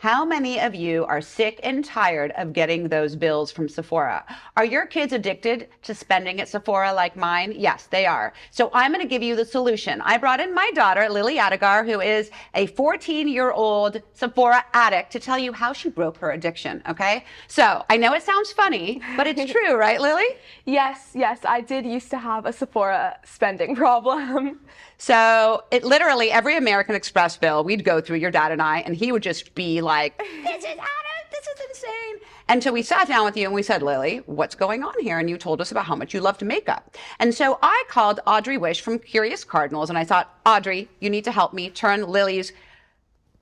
How many of you are sick and tired of getting those bills from Sephora? Are your kids addicted to spending at Sephora like mine? Yes, they are. So I'm going to give you the solution. I brought in my daughter, Lily Adigar, who is a 14-year-old Sephora addict, to tell you how she broke her addiction, okay? So I know it sounds funny, but it's true, right, Lily? Yes, I did used to have a Sephora spending problem. So it literally, every American Express bill we'd go through, your dad and I, and he would just be like, this is insane. And so we sat down with you and we said, Lily, what's going on here? And you told us about how much you loved makeup. And so I called Audrey Wish from Curious Cardinals and I thought, Audrey, you need to help me turn Lily's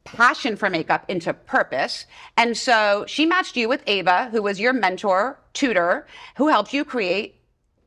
passion for makeup into purpose. And so she matched you with Ava, who was your mentor, tutor, who helped you create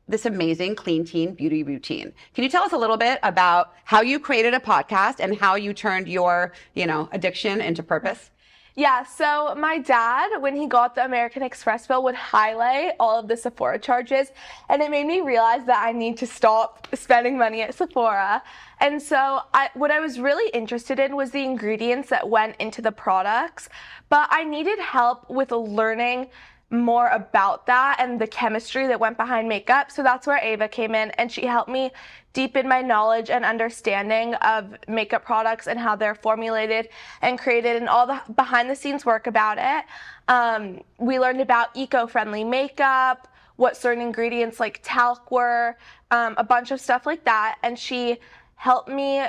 this amazing clean teen beauty routine. Can you tell us a little bit about how you created a podcast and how you turned your, addiction into purpose? Yeah, so my dad, when he got the American Express bill, would highlight all of the Sephora charges, and it made me realize that I need to stop spending money at Sephora. And so what I was really interested in was the ingredients that went into the products, but I needed help with learning more about that and the chemistry that went behind makeup. So that's where Ava came in, and she helped me deepen my knowledge and understanding of makeup products and how they're formulated and created and all the behind the scenes work about it. We learned about eco-friendly makeup, what certain ingredients like talc were, a bunch of stuff like that. And she helped me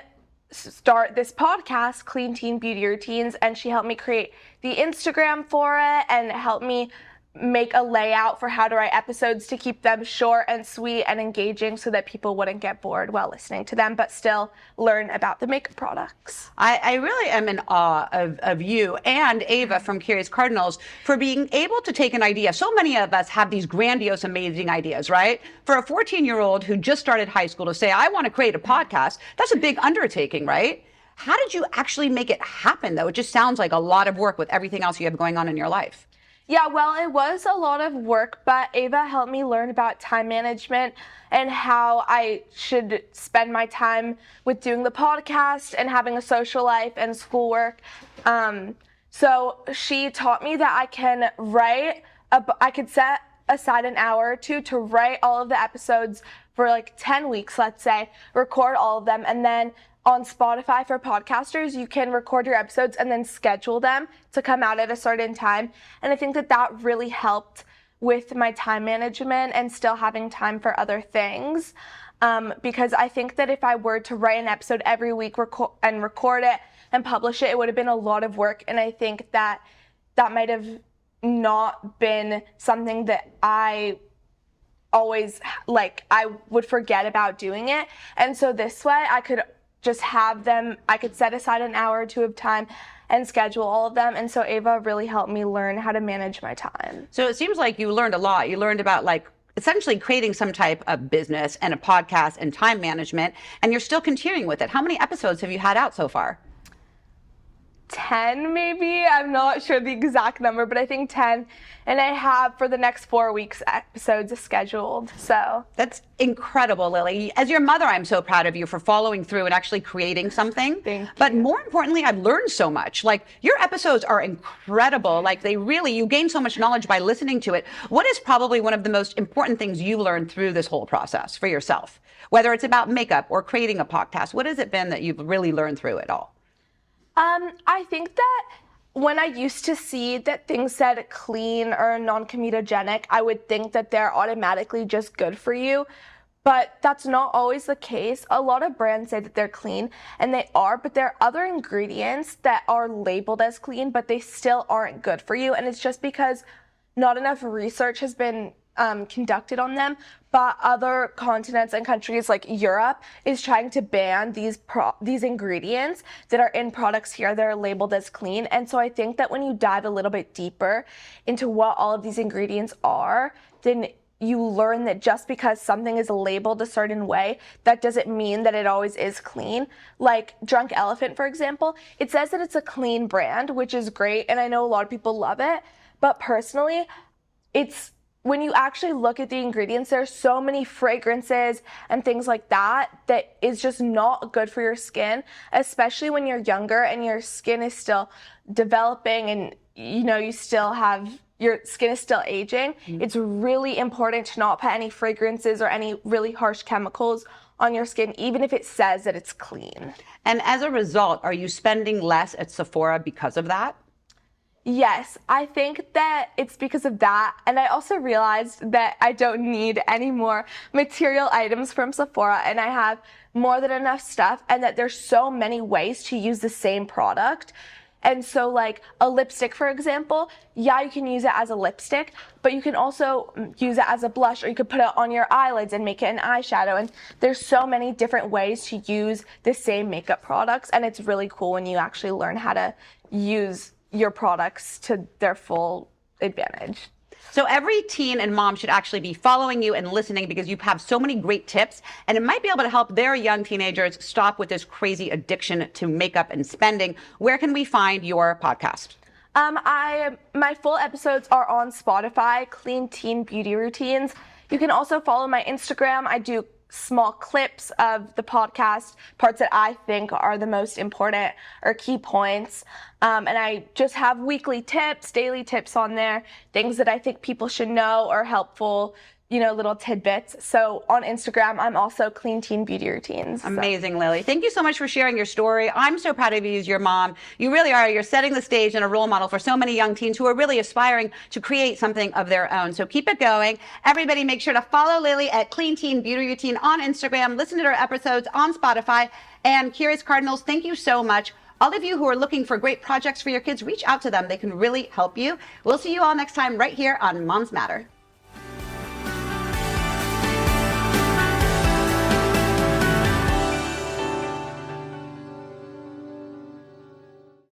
start this podcast, Clean Teen Beauty Routines, and she helped me create the Instagram for it and helped me make a layout for how to write episodes to keep them short and sweet and engaging so that people wouldn't get bored while listening to them, but still learn about the makeup products. I really am in awe of you and Ava from Curious Cardinals for being able to take an idea. So many of us have these grandiose, amazing ideas, right? For a 14-year-old who just started high school to say, I want to create a podcast, that's a big undertaking, right? How did you actually make it happen, though? It just sounds like a lot of work with everything else you have going on in your life. Yeah, well, it was a lot of work, but Ava helped me learn about time management and how I should spend my time with doing the podcast and having a social life and schoolwork. So she taught me that I can I could set aside an hour or two to write all of the episodes for like 10 weeks, let's say, record all of them, and then on Spotify for podcasters, you can record your episodes and then schedule them to come out at a certain time. And I think that really helped with my time management and still having time for other things. Because I think that if I were to write an episode every week and record it and publish it, it would have been a lot of work. And I think that might have not been something that I always, I would forget about doing it. And so this way I could just have them, I could set aside an hour or two of time and schedule all of them. And so Ava really helped me learn how to manage my time. So it seems like you learned a lot. You learned about essentially creating some type of business and a podcast and time management, and you're still continuing with it. How many episodes have you had out so far? 10 maybe, I'm not sure the exact number, but I think 10, and I have for the next 4 weeks episodes scheduled. So that's incredible, Lily. As your mother, I'm so proud of you for following through and actually creating something. Thank you. But more importantly, I've learned so much. Your episodes are incredible. You gain so much knowledge by listening to it. What is probably one of the most important things you learned through this whole process for yourself? Whether it's about makeup or creating a podcast, what has it been that you've really learned through it all? I think that when I used to see that things said clean or non-comedogenic, I would think that they're automatically just good for you. But that's not always the case. A lot of brands say that they're clean, and they are, but there are other ingredients that are labeled as clean, but they still aren't good for you. And it's just because not enough research has been conducted on them. But other continents and countries like Europe is trying to ban these ingredients that are in products here that are labeled as clean. And so I think that when you dive a little bit deeper into what all of these ingredients are, then you learn that just because something is labeled a certain way, that doesn't mean that it always is clean. Like Drunk Elephant, for example, it says that it's a clean brand, which is great, and I know a lot of people love it. But personally, it's when you actually look at the ingredients, there's so many fragrances and things like that that is just not good for your skin, especially when you're younger and your skin is still developing and you still have your skin is still aging. It's really important to not put any fragrances or any really harsh chemicals on your skin, even if it says that it's clean. And as a result, are you spending less at Sephora because of that? Yes, I think that it's because of that. And I also realized that I don't need any more material items from Sephora, and I have more than enough stuff, and that there's so many ways to use the same product. And so like a lipstick, for example, yeah, you can use it as a lipstick, but you can also use it as a blush, or you could put it on your eyelids and make it an eyeshadow. And there's so many different ways to use the same makeup products. And it's really cool when you actually learn how to use your products to their full advantage. So every teen and mom should actually be following you and listening, because you have so many great tips, and it might be able to help their young teenagers stop with this crazy addiction to makeup and spending. Where can we find your podcast? My full episodes are on Spotify, Clean Teen Beauty Routines. You can also follow my Instagram. I do small clips of the podcast, parts that I think are the most important or key points. And I just have weekly tips, daily tips on there, things that I think people should know or helpful, little tidbits. So on Instagram, I'm also Clean Teen Beauty Routines. Amazing, Lily. Thank you so much for sharing your story. I'm so proud of you as your mom. You really are. You're setting the stage and a role model for so many young teens who are really aspiring to create something of their own. So keep it going. Everybody make sure to follow Lily at Clean Teen Beauty Routine on Instagram. Listen to her episodes on Spotify. And Curious Cardinals, thank you so much. All of you who are looking for great projects for your kids, reach out to them. They can really help you. We'll see you all next time right here on Moms Matter.